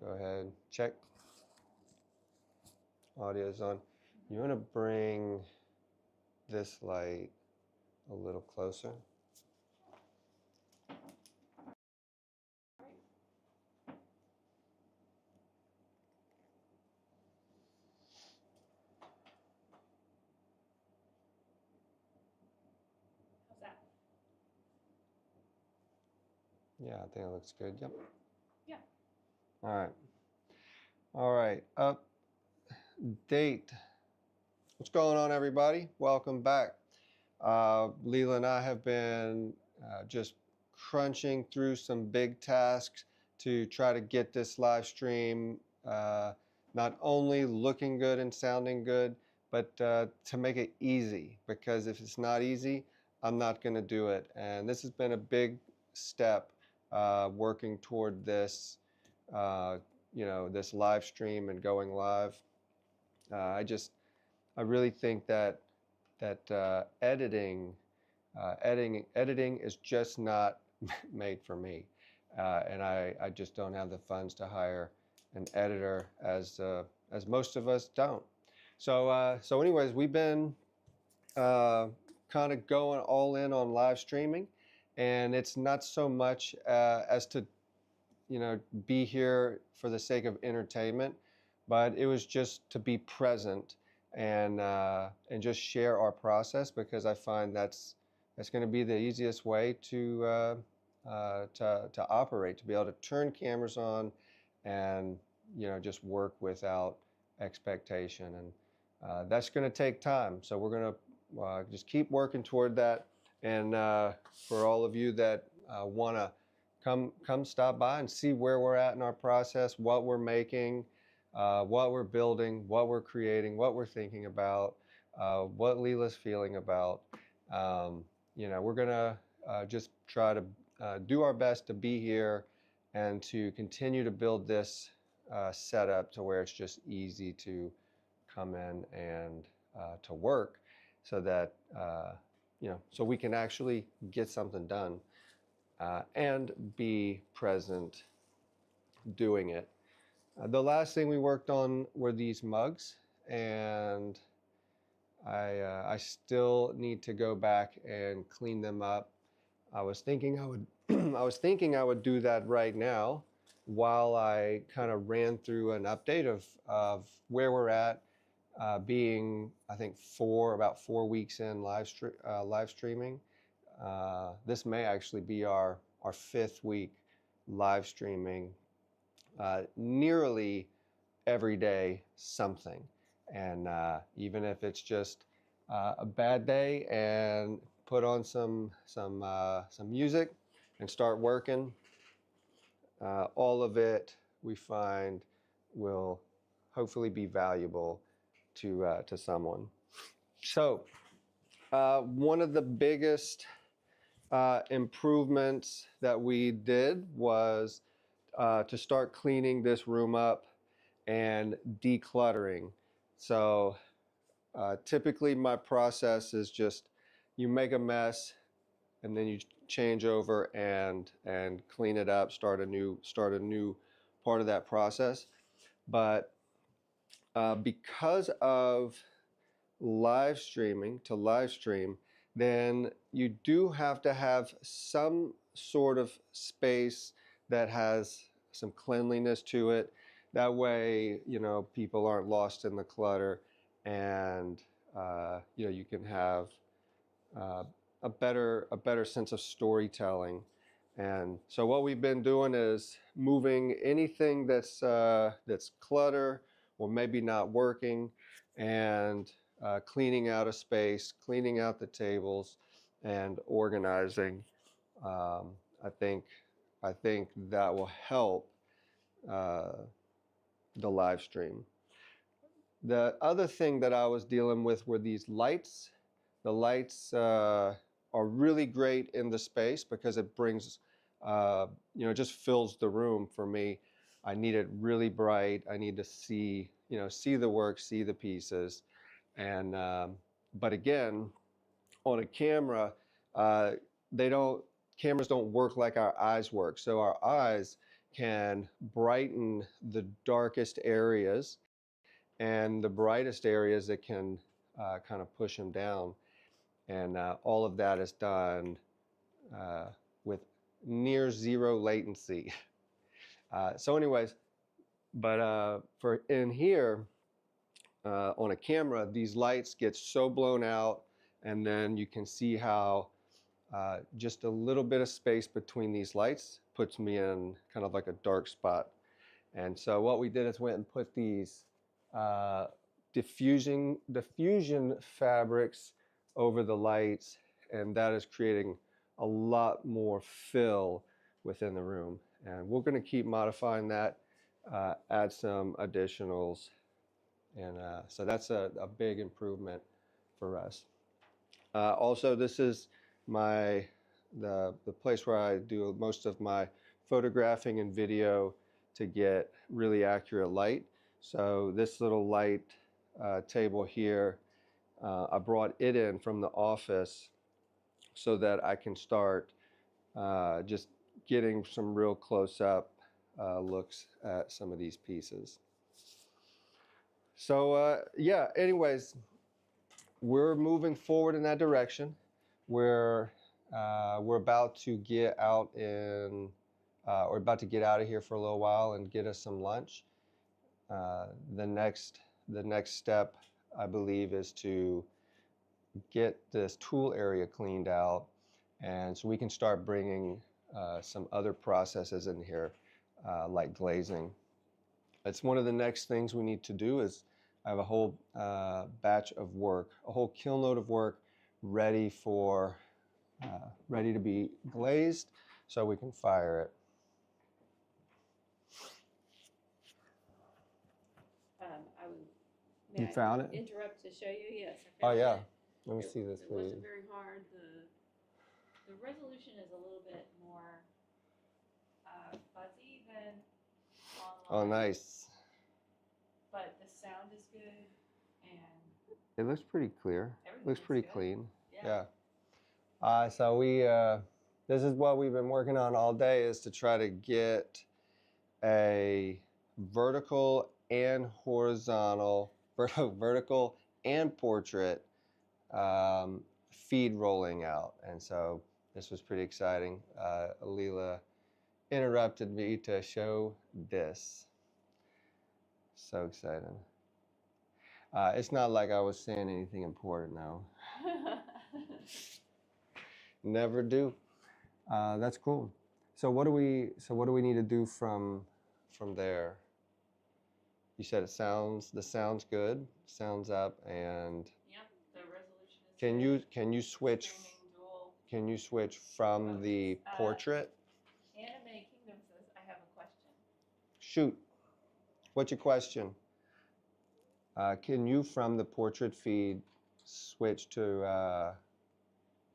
Go ahead, check. Audio's on. You want to bring this light a little closer. How's that? Yeah, I think it looks good. Yep. Yeah. All right. All right. Update. What's going on, everybody? Welcome back. Leela and I have been just crunching through some big tasks to try to get this live stream not only looking good and sounding good, but to make it easy, because if it's not easy, I'm not going to do it. And this has been a big step working toward this, this live stream and going live. I really think that editing is just not made for me, and I just don't have the funds to hire an editor, as most of us don't. So anyways, we've been kind of going all in on live streaming, and it's not so much as to be here for the sake of entertainment, but it was just to be present and just share our process, because I find that's going to be the easiest way to operate, to be able to turn cameras on and just work without expectation, and that's going to take time. So we're going to just keep working toward that. And for all of you that want to come stop by and see where we're at in our process, what we're making, what we're building, what we're creating, what we're thinking about, what Leela's feeling about. We're gonna just try to do our best to be here and to continue to build this setup to where it's just easy to come in and to work, so that so we can actually get something done and be present doing it. The last thing we worked on were these mugs, and I still need to go back and clean them up. I was thinking I would I would do that right now, while I kind of ran through an update of where we're at, being, I think, about 4 weeks in live streaming. This may actually be our 5th week live streaming, nearly every day something. And even if it's just a bad day, and put on some music and start working, all of it we find will hopefully be valuable to someone. So one of the biggest improvements that we did was to start cleaning this room up and decluttering. So typically my process is just, you make a mess and then you change over and clean it up, start a new part of that process. But because of live stream, then you do have to have some sort of space that has some cleanliness to it. That way, people aren't lost in the clutter, and you can have a better sense of storytelling. And so what we've been doing is moving anything that's clutter or maybe not working, and cleaning out a space, cleaning out the tables, and organizing. I think that will help the live stream. The other thing that I was dealing with were these lights. The lights are really great in the space, because it brings, just fills the room for me. I need it really bright. I need to see the work, see the pieces. And but again, on a camera, cameras don't work like our eyes work. So our eyes can brighten the darkest areas, and the brightest areas it can kind of push them down. And all of that is done with near zero latency. So anyways, but for in here, on a camera, these lights get so blown out, and then you can see how just a little bit of space between these lights puts me in kind of like a dark spot. And so what we did is went and put these diffusion fabrics over the lights, and that is creating a lot more fill within the room. And we're going to keep modifying that, add some additionals, and so that's a big improvement for us. Also, this is the place where I do most of my photographing and video to get really accurate light. So this little light table here, I brought it in from the office so that I can start just getting some real close-up looks at some of these pieces. So yeah, anyways, we're moving forward in that direction. We're about to get out we're about to get out of here for a little while and get us some lunch. The next step, I believe, is to get this tool area cleaned out, and so we can start bringing some other processes in here, like glazing. It's one of the next things we need to do. Is I have a whole batch of work, a whole kiln load of work ready to be glazed, so we can fire it. May you found it? Interrupt to show you? Yes. Oh yeah. Let me see this, please. It please. wasn't very hard. The resolution is a little bit more fuzzy than online. Oh, nice. But the sound is good, and it looks pretty clear. Looks pretty good. Clean. Yeah. So we this is what we've been working on all day, is to try to get a vertical and horizontal, vertical and portrait feed rolling out. And so this was pretty exciting. Alila interrupted me to show this. So exciting. It's not like I was saying anything important now. Never do. That's cool. So what do we need to do from there? You said the sound's good, sounds up, and yep, the resolution is can you switch from the portrait? Anime Kingdom says, I have a question. Shoot. What's your question? Can you, from the portrait feed, switch to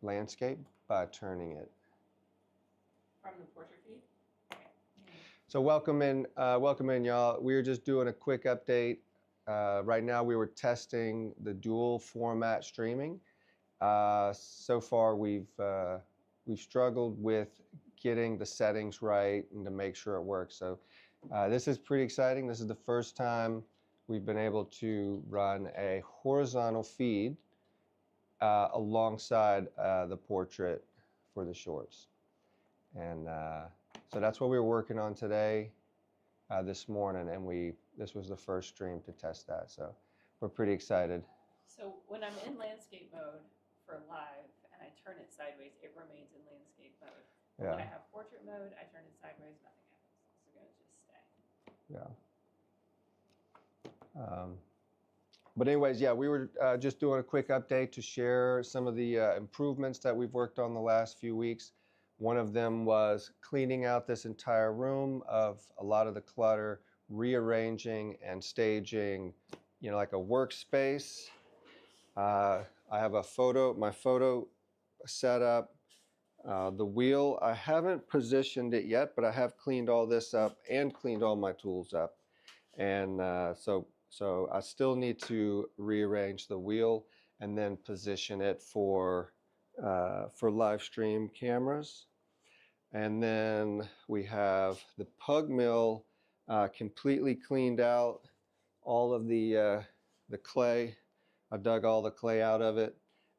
landscape by turning it? From the portrait feed? So welcome in, y'all. We were just doing a quick update. Right now we were testing the dual format streaming. So far we've struggled with getting the settings right and to make sure it works. So this is pretty exciting. This is the first time we've been able to run a horizontal feed alongside the portrait for the shorts. And so that's what we were working on today, this morning, and this was the first stream to test that. So we're pretty excited. So when I'm in landscape mode for live and I turn it sideways, it remains in landscape mode. Yeah. When I have portrait mode, I turn it sideways, nothing happens. It's going to just stay. Yeah. But anyways, yeah, we were just doing a quick update to share some of the improvements that we've worked on the last few weeks. One of them was cleaning out this entire room of a lot of the clutter, rearranging and staging, like a workspace. I have my photo set up. The wheel, I haven't positioned it yet, but I have cleaned all this up and cleaned all my tools up. And so I still need to rearrange the wheel and then position it for live stream cameras. And then we have the pug mill completely cleaned out all of the clay. I dug all the clay out of it,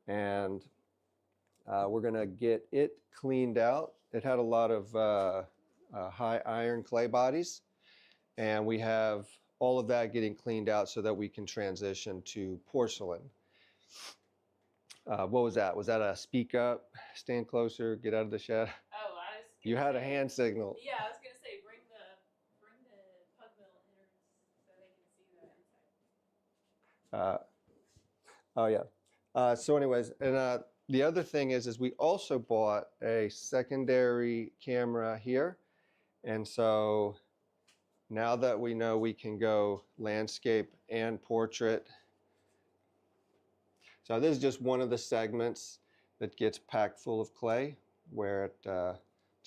and we're going to get it cleaned out. It had a lot of high iron clay bodies, and we have all of that getting cleaned out so that we can transition to porcelain. What was that? Was that a speak up, stand closer, get out of the shed? Oh, I was. You had a hand signal. Yeah, I was gonna say bring the pug mill innards so they can see the inside. Oh yeah. So anyways, and the other thing is we also bought a secondary camera here, and so now that we know we can go landscape and portrait. So this is just one of the segments that gets packed full of clay, where it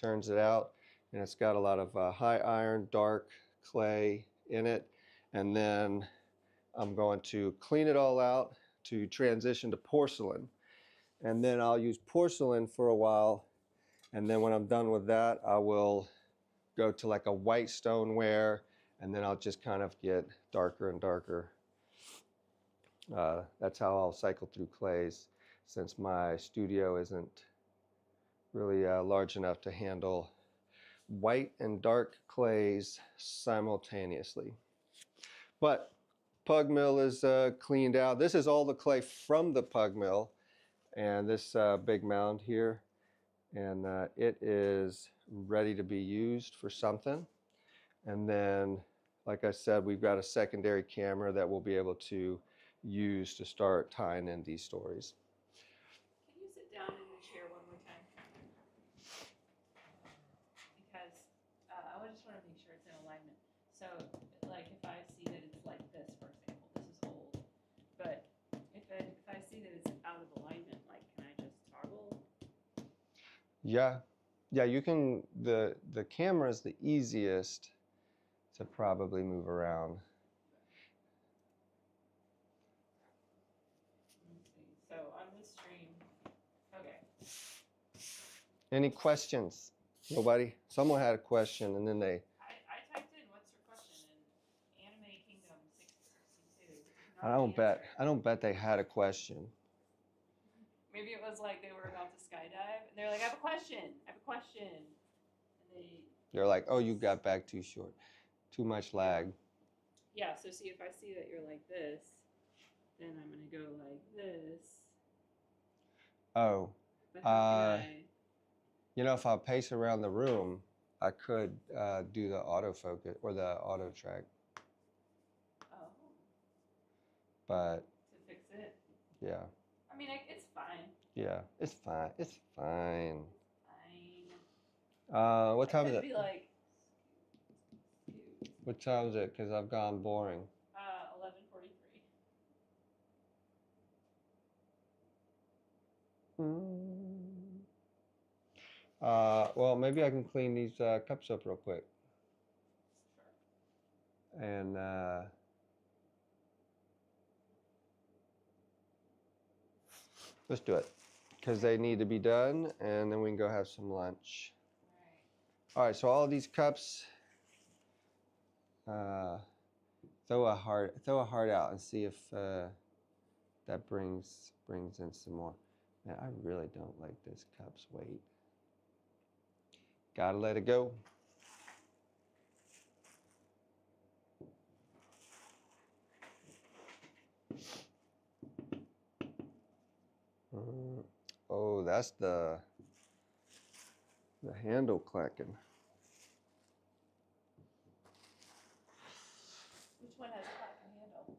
turns it out, and it's got a lot of high iron, dark clay in it, and then I'm going to clean it all out to transition to porcelain, and then I'll use porcelain for a while, and then when I'm done with that, I will go to like a white stoneware, and then I'll just kind of get darker and darker. That's how I'll cycle through clays, since my studio isn't really large enough to handle white and dark clays simultaneously. But pug mill is cleaned out. This is all the clay from the pug mill, and this big mound here, and it is ready to be used for something. And then, like I said, we've got a secondary camera that we'll be able to use to start tying in these stories. Can you sit down in your chair one more time? Because I just want to make sure it's in alignment. So, like, if I see that it's like this, for example, this is old, but if I see that it's out of alignment, like, can I just toggle? Yeah, you can. The camera is the easiest to probably move around. Let's see. So on this stream, okay. Any questions? Nobody? Someone had a question, and then they. I typed in what's your question in Anime Kingdom 662. I don't bet they had a question. Maybe it was like they were about to skydive, and they're like, I have a question. And They're like, oh, you got back too short. Too much lag. Yeah, so see, if I see that you're like this, then I'm going to go like this. Oh. But how can I? You know, if I pace around the room, I could do the autofocus or the auto track. Oh. But. To fix it? Yeah. I mean, it's fine. Yeah, it's fine. It's fine. Fine. What time is it? Be like, what time is it? Because I've gone boring. 11:43. Well, maybe I can clean these cups up real quick. Sure. And let's do it. Because they need to be done, and then we can go have some lunch. All right, so all of these cups, throw a heart out and see if that brings in some more. Man, I really don't like this cup's weight. Gotta let it go. Oh, that's the handle clacking. Which one has a clacking handle?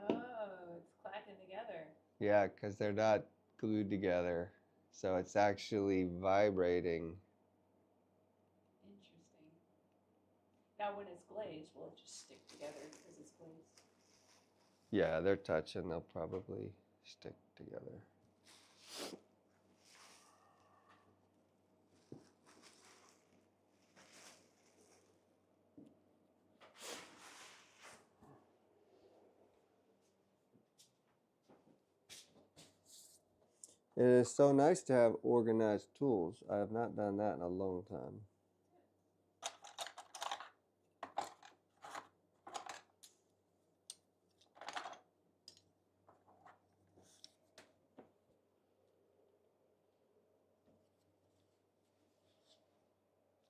Oh, it's clacking together. Yeah, because they're not glued together. So it's actually vibrating. Interesting. Now when it's glazed, will it just stick together because it's glazed? Yeah, they're touching. They'll probably stick together. It is so nice to have organized tools. I have not done that in a long time.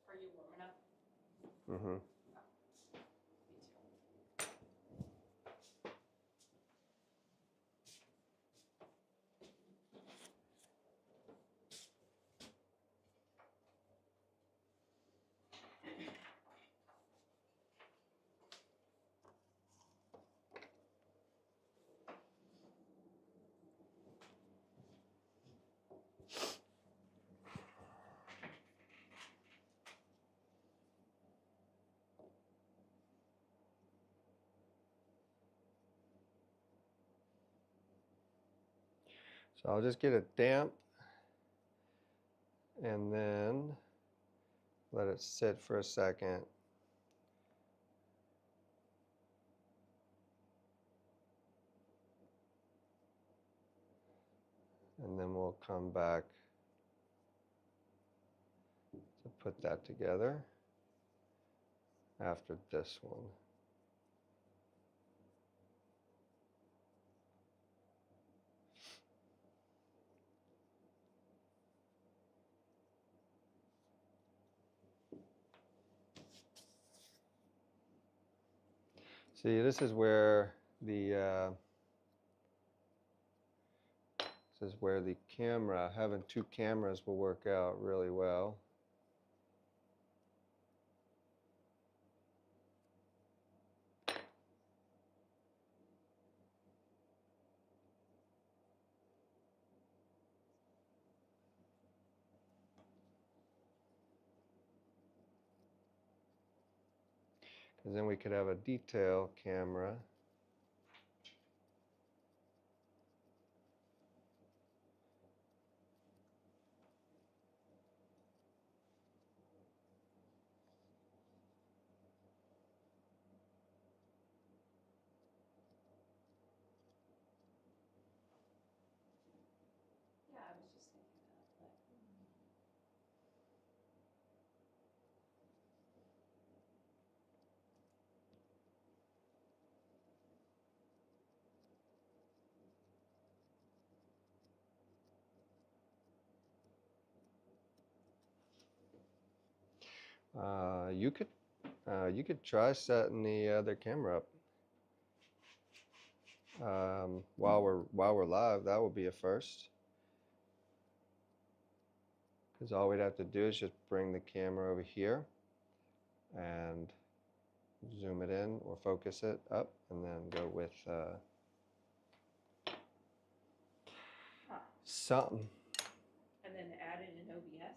Are you warming up? Mm-hmm. Me too. So I'll just get it damp and then let it sit for a second. And then we'll come back to put that together after this one. See, this is where the camera, having two cameras will work out really well. Because then we could have a detail camera. Yeah, I was just thinking that. Like, You could try setting the other camera up while we're live. That would be a first. Because all we'd have to do is just bring the camera over here and zoom it in or focus it up, and then go with something. and then add it in OBS.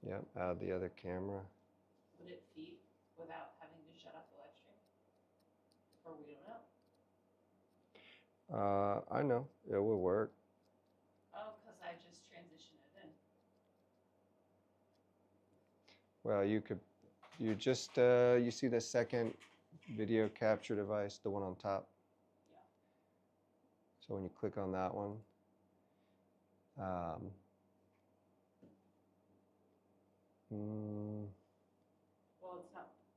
Yep, add the other camera. Would it feed without having to shut off the live stream? Or we don't know. I know it will work. Oh, because I just transitioned it in. Well, you see the second video capture device, the one on top. Yeah. So when you click on that one,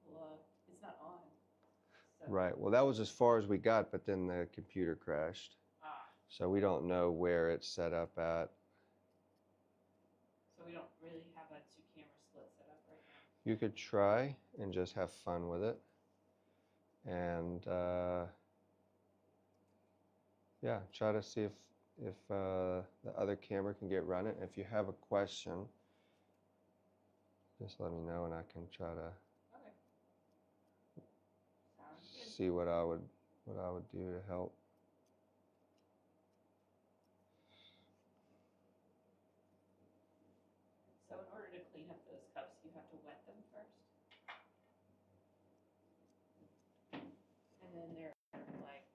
Well, it's not on. So. right. Well, that was as far as we got, but then the computer crashed. So we don't know where it's set up at. So we don't really have a two-camera split set up right now. You could try and just have fun with it. And yeah, try to see if the other camera can get running. If you have a question, just let me know and I can try to see what I would do to help. So in order to clean up those cups, you have to wet them first. And then they're like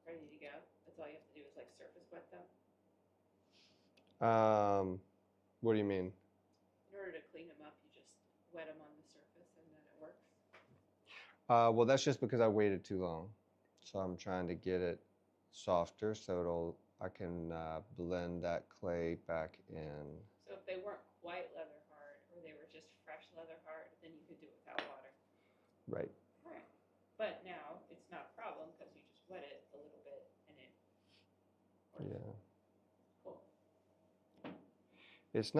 ready to go. That's all you have to do is like surface wet them. What do you mean? In order to clean them up, you just wet them on the surface and then it works. Well, that's just because I waited too long. So I'm trying to get it softer, so I can blend that clay back in. So if they weren't quite leather hard, or they were just fresh leather hard, then you could do it without water. Right. All right. But now it's not a problem because you just wet it a little bit and it works. Yeah. Cool. It's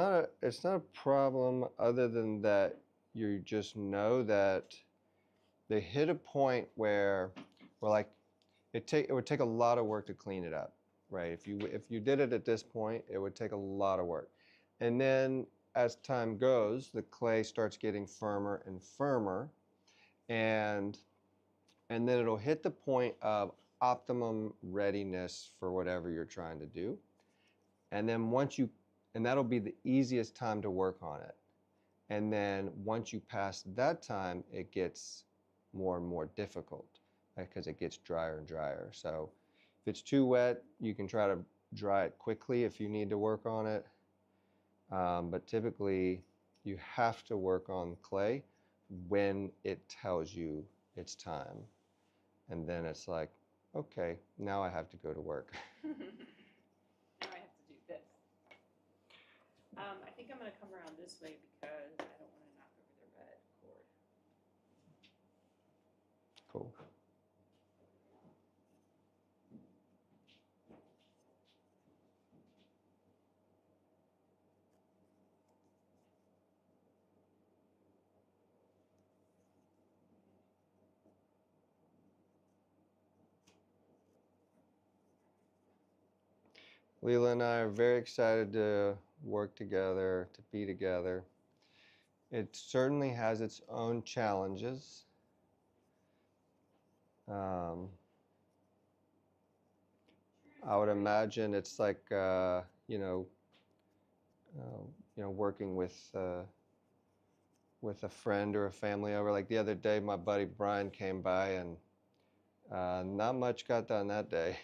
not a problem other than that you just know that they hit a point where like it would take a lot of work to clean it up, right? If you did it at this point, it would take a lot of work. And then as time goes, the clay starts getting firmer and firmer, and then it'll hit the point of optimum readiness for whatever you're trying to do. And then and that'll be the easiest time to work on it. And then once you pass that time, it gets more and more difficult because it gets drier and drier. So if it's too wet, you can try to dry it quickly if you need to work on it. But typically, you have to work on clay when it tells you it's time. And then it's like, okay, now I have to go to work. Now I have to do this. I think I'm going to come around this way because I don't want to knock over the red cord. Cool. Leela and I are very excited to work together, to be together. It certainly has its own challenges. I would imagine it's like working with a friend or a family over. Like the other day, my buddy Brian came by, and not much got done that day.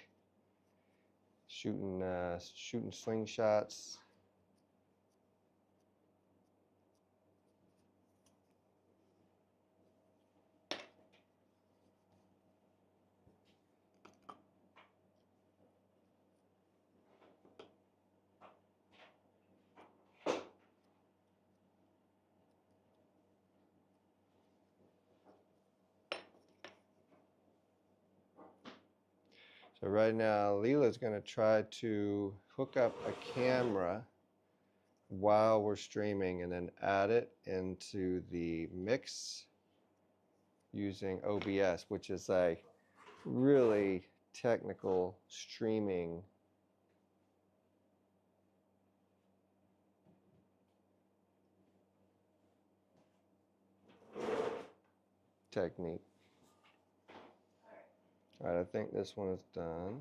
Shooting slingshots. So right now, Leela's going to try to hook up a camera while we're streaming and then add it into the mix using OBS, which is a really technical streaming technique. All right, I think this one is done.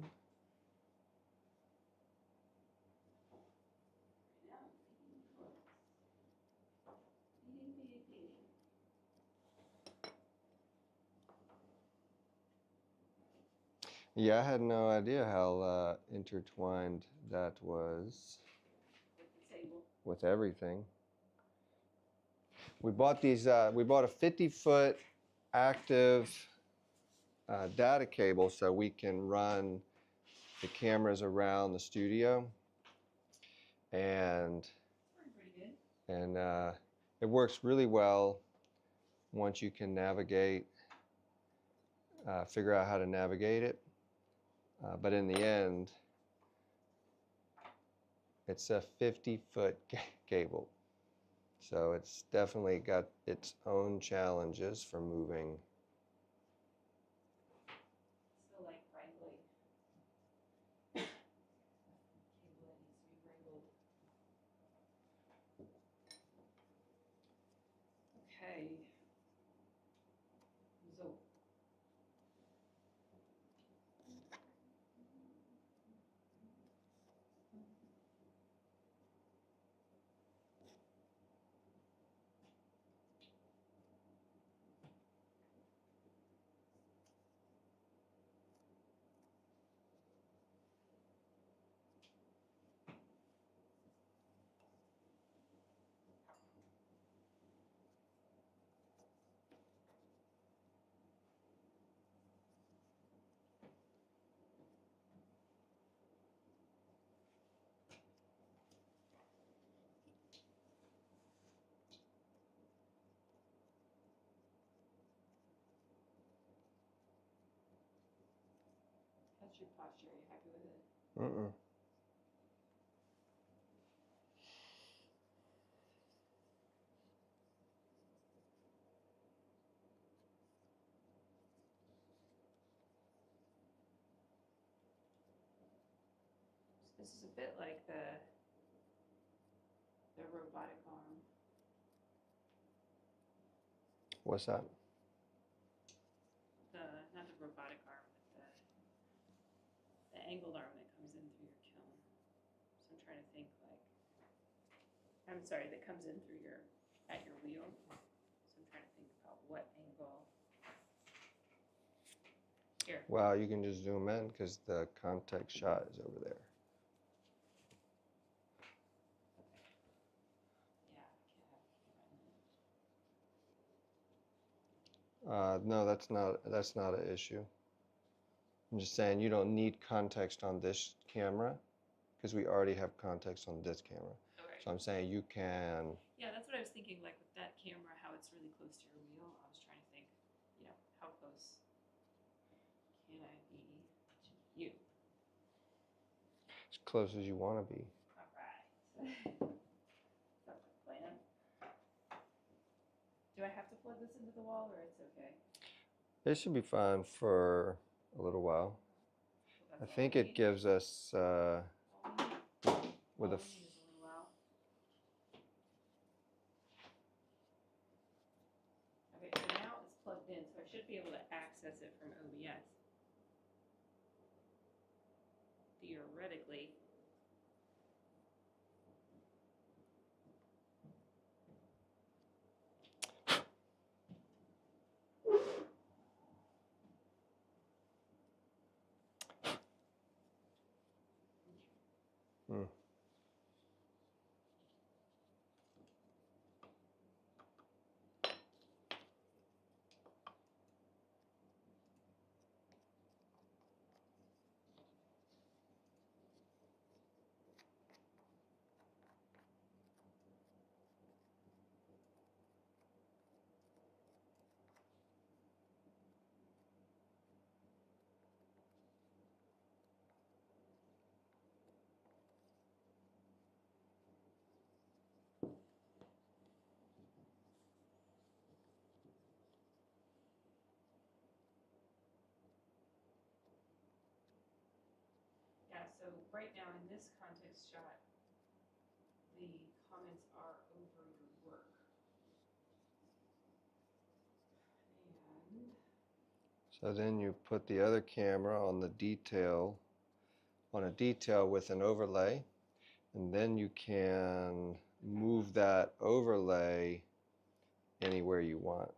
Yeah, I had no idea how intertwined that was with everything. We bought these. We bought a 50-foot active data cable so we can run the cameras around the studio, and it works really well once you can navigate, figure out how to navigate it. But in the end, it's a 50-foot cable. So it's definitely got its own challenges for moving. So like wrangling. Cable that needs to be wrangled. Okay. So. What's your posture? Are you happy with it? Mm-mm. This is a bit like the robotic arm. What's that? Not the robotic arm, but the angled arm that comes in through your kiln. So I'm trying to think like, I'm sorry, that comes in through at your wheel. So I'm trying to think about what angle. Here. Wow, you can just zoom in because the context shot is over there. Yeah, No, that's not an issue. I'm just saying you don't need context on this camera because we already have context on this camera. okay. So I'm saying you can. Yeah, that's what I was thinking. Like with that camera, how it's really close to your wheel. I was trying to think, how close can I be to you? As close as you want to be. All right. Sounds like a plan. Do I have to plug this into the wall, or it's okay? It should be fine for a little while. Well, I that's think all we it gives us need. All with we a. need is a little while. Okay, so now it's plugged in, so I should be able to access it from OBS. Theoretically. Hmm. Yeah, so right now in this context shot, the comments are over your work. And So then you put the other camera on a detail with an overlay, and then you can move that overlay anywhere you want.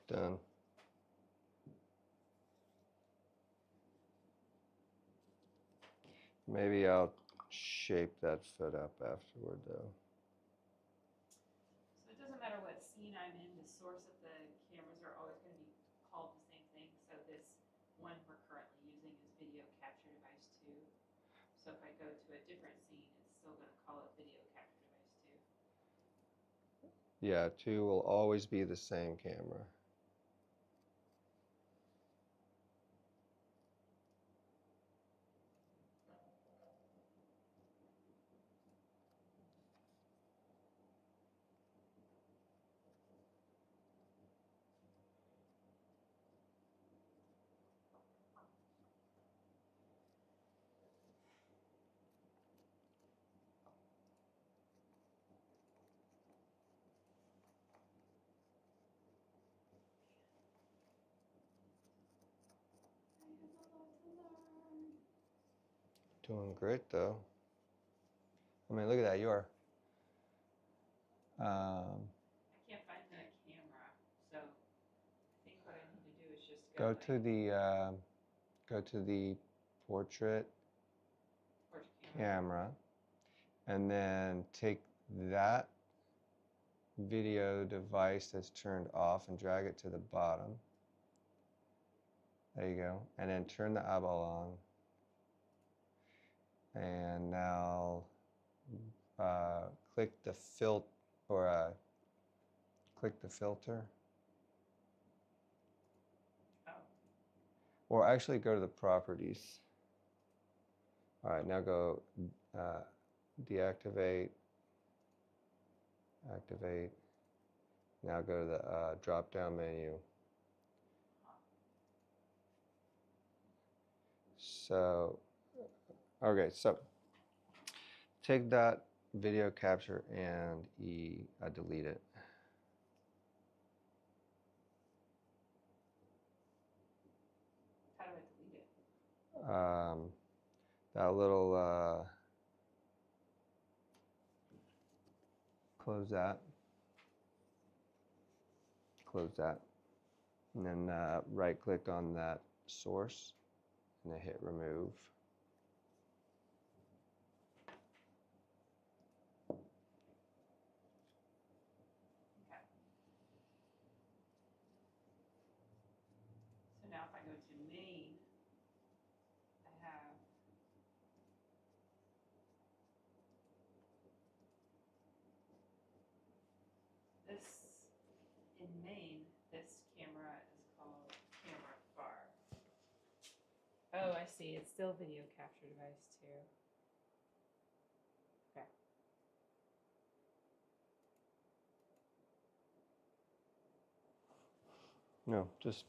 Done. Maybe I'll shape that foot up afterward though. so it doesn't matter what scene I'm in, the source of the cameras are always going to be called the same thing. So this one we're currently using is video capture device 2. So if I go to a different scene, it's still going to call it video capture device 2. Yeah, 2 will always be the same camera. Doing great though. I mean, look at that. You are. I can't find the camera, so I think what I need to do is just Go like, to the portrait portrait camera, and then take that video device that's turned off and drag it to the bottom. There you go. And then turn the eyeball on. And now click the click the filter. Oh. Or actually go to the properties. All right, now go deactivate, activate. Now go to the drop-down menu. So, okay, so take that video capture and delete it. How do I delete it? That little, close that, and then right click on that source and then hit remove. Okay. So now if I go to main, I have this in main, this camera is called camera bar. Oh, I see. It's still video capture device too. Okay. No, just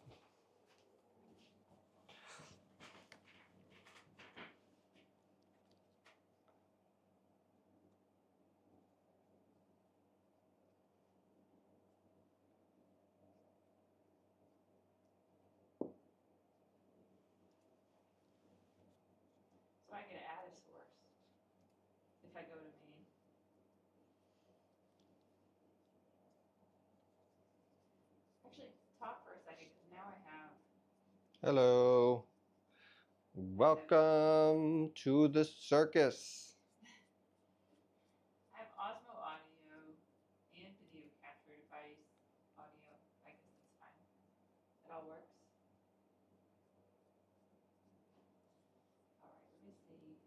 So I can add a source if I go to main. Actually, talk for a second because now I have. hello. Welcome to the circus. I have Osmo audio and video capture device audio. I guess that's fine. It all works. All right, let me see.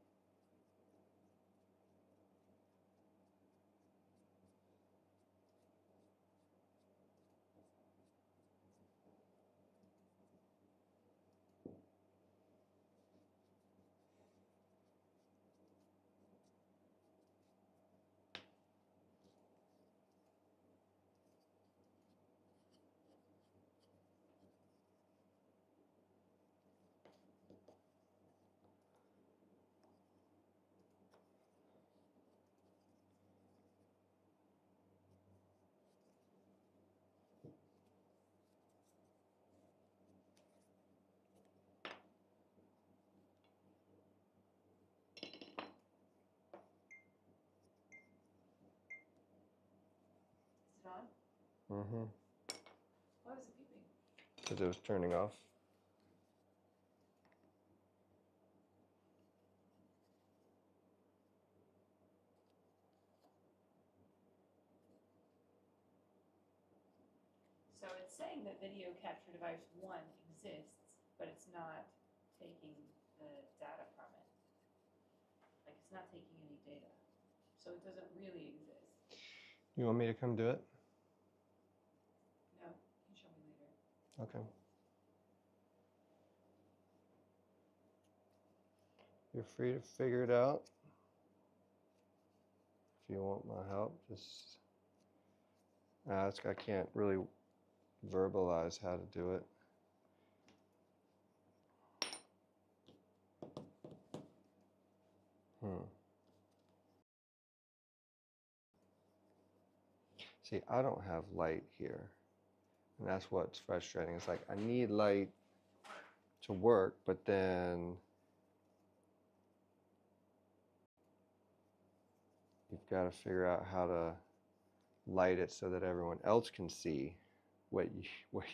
Is it on? Mm-hmm. Why was it beeping? Because it was turning off. So it's saying that video capture device 1 exists, but it's not taking the data from it. Like it's not taking any data. So it doesn't really exist. You want me to come do it? No, you can show me later. Okay. You're free to figure it out. If you want my help, just ask. I can't really verbalize how to do it. See, I don't have light here. And that's what's frustrating. It's like I need light to work, but then got to figure out how to light it so that everyone else can see what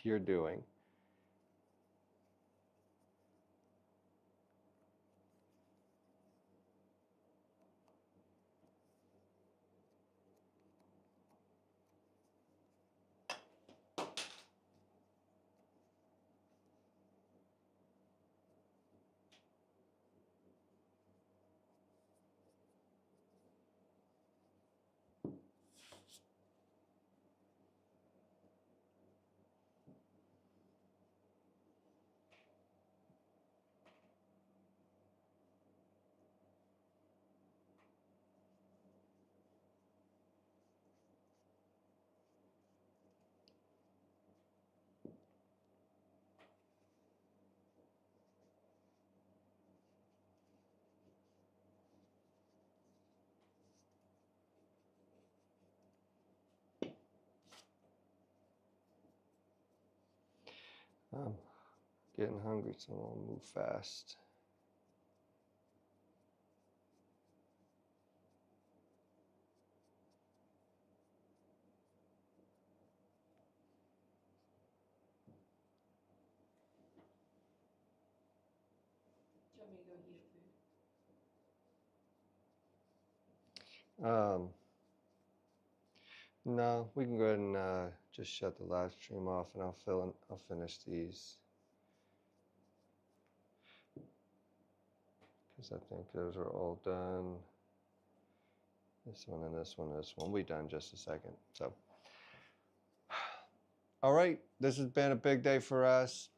you're doing. I'm getting hungry, so I'll move fast. Do you want me to go heat up food? No, we can go ahead and just shut the live stream off, and I'll finish these because I think those are all done. This one and this one, this one. We'll be done in just a second. So, all right, this has been a big day for us.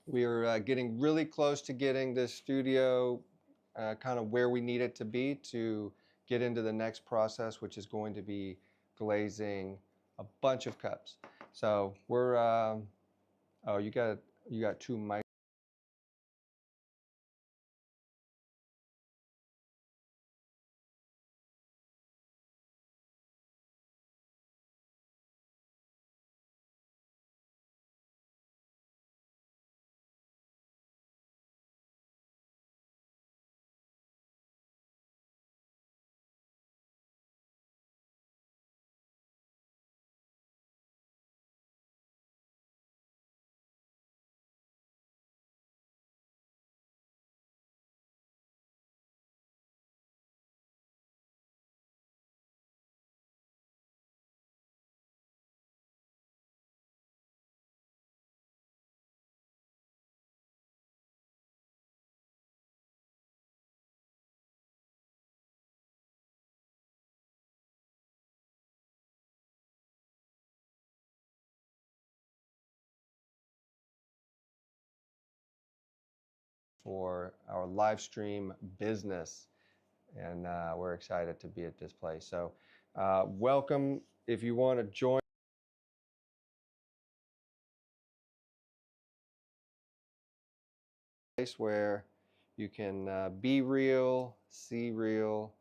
We are getting really close to getting this studio kind of where we need it to be to get into the next process, which is going to be glazing a bunch of cups. So we're oh, you got two mics. For our live stream business, and we're excited to be at this place. So welcome. If you want to join a place where you can be real, see real,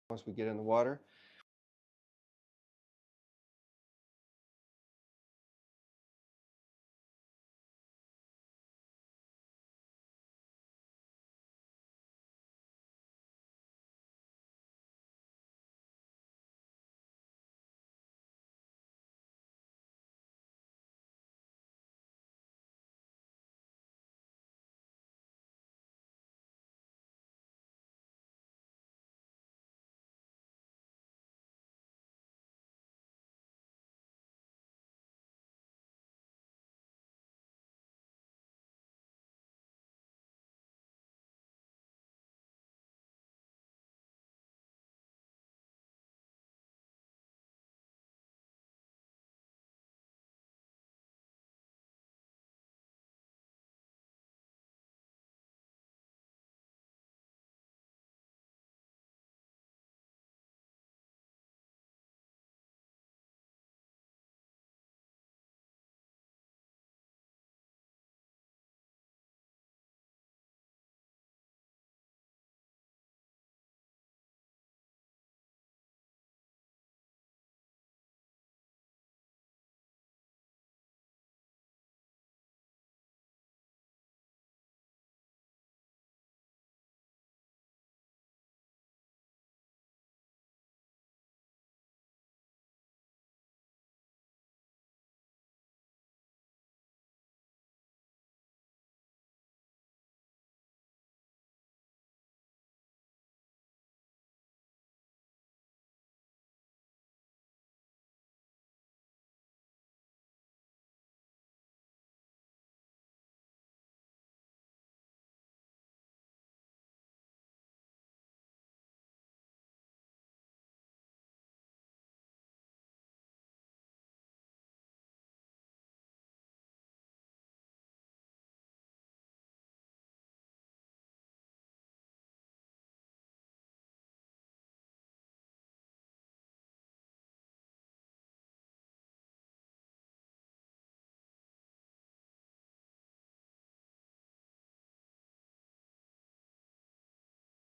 once we get in the water.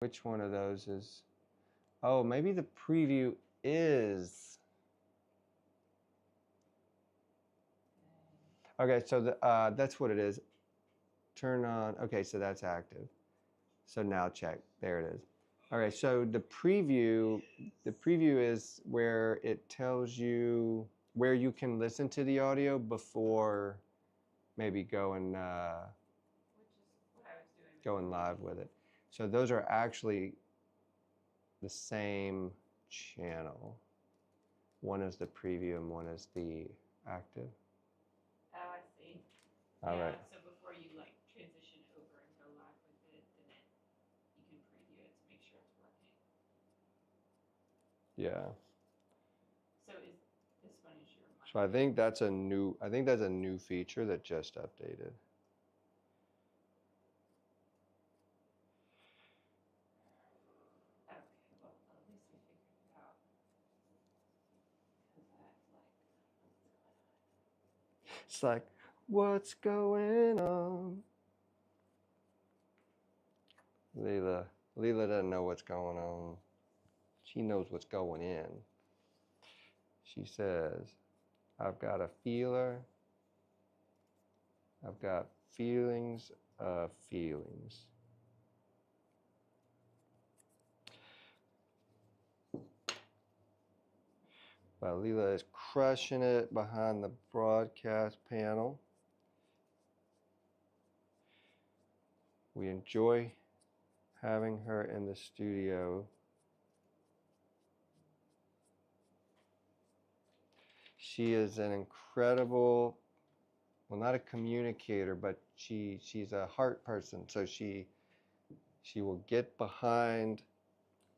which one of those is, oh, maybe the preview is. Okay, so that's what it is. Turn on, okay, so that's active. So now check, there it is. All right, so the preview is where it tells you where you can listen to the audio before maybe going Which is what I was doing. going live with it. So those are actually the same channel. One is the preview and one is the active. Oh, I see. All right. So before you like transition over and go live with it, then you can preview it to make sure it's working. Yeah. So is this one is your mic? So I think that's a new feature that just updated. Okay, well at least we figured it out. Because that's like, It's like, what's going on? Leela doesn't know what's going on. She knows what's going in. She says, I've got a feeler. I've got feelings of feelings. Well, Leela is crushing it behind the broadcast panel. We enjoy having her in the studio. She is an incredible, well, not a communicator, but she's a heart person. So she will get behind,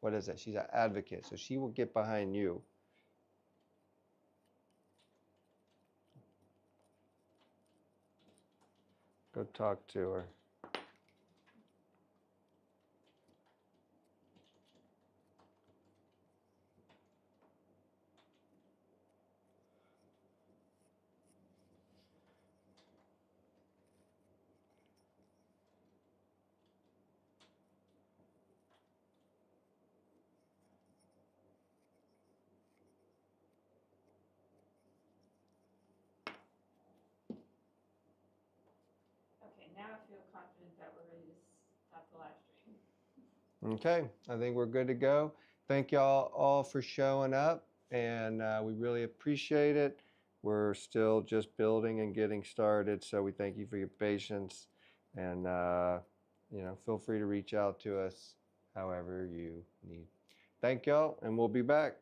what is it? She's an advocate. So she will get behind you. Go talk to her. okay, now I feel confident that we're ready to stop the live stream. Okay, I think we're good to go. Thank y'all all for showing up, and we really appreciate it. We're still just building and getting started, so we thank you for your patience, and feel free to reach out to us however you need. Thank y'all, and we'll be back.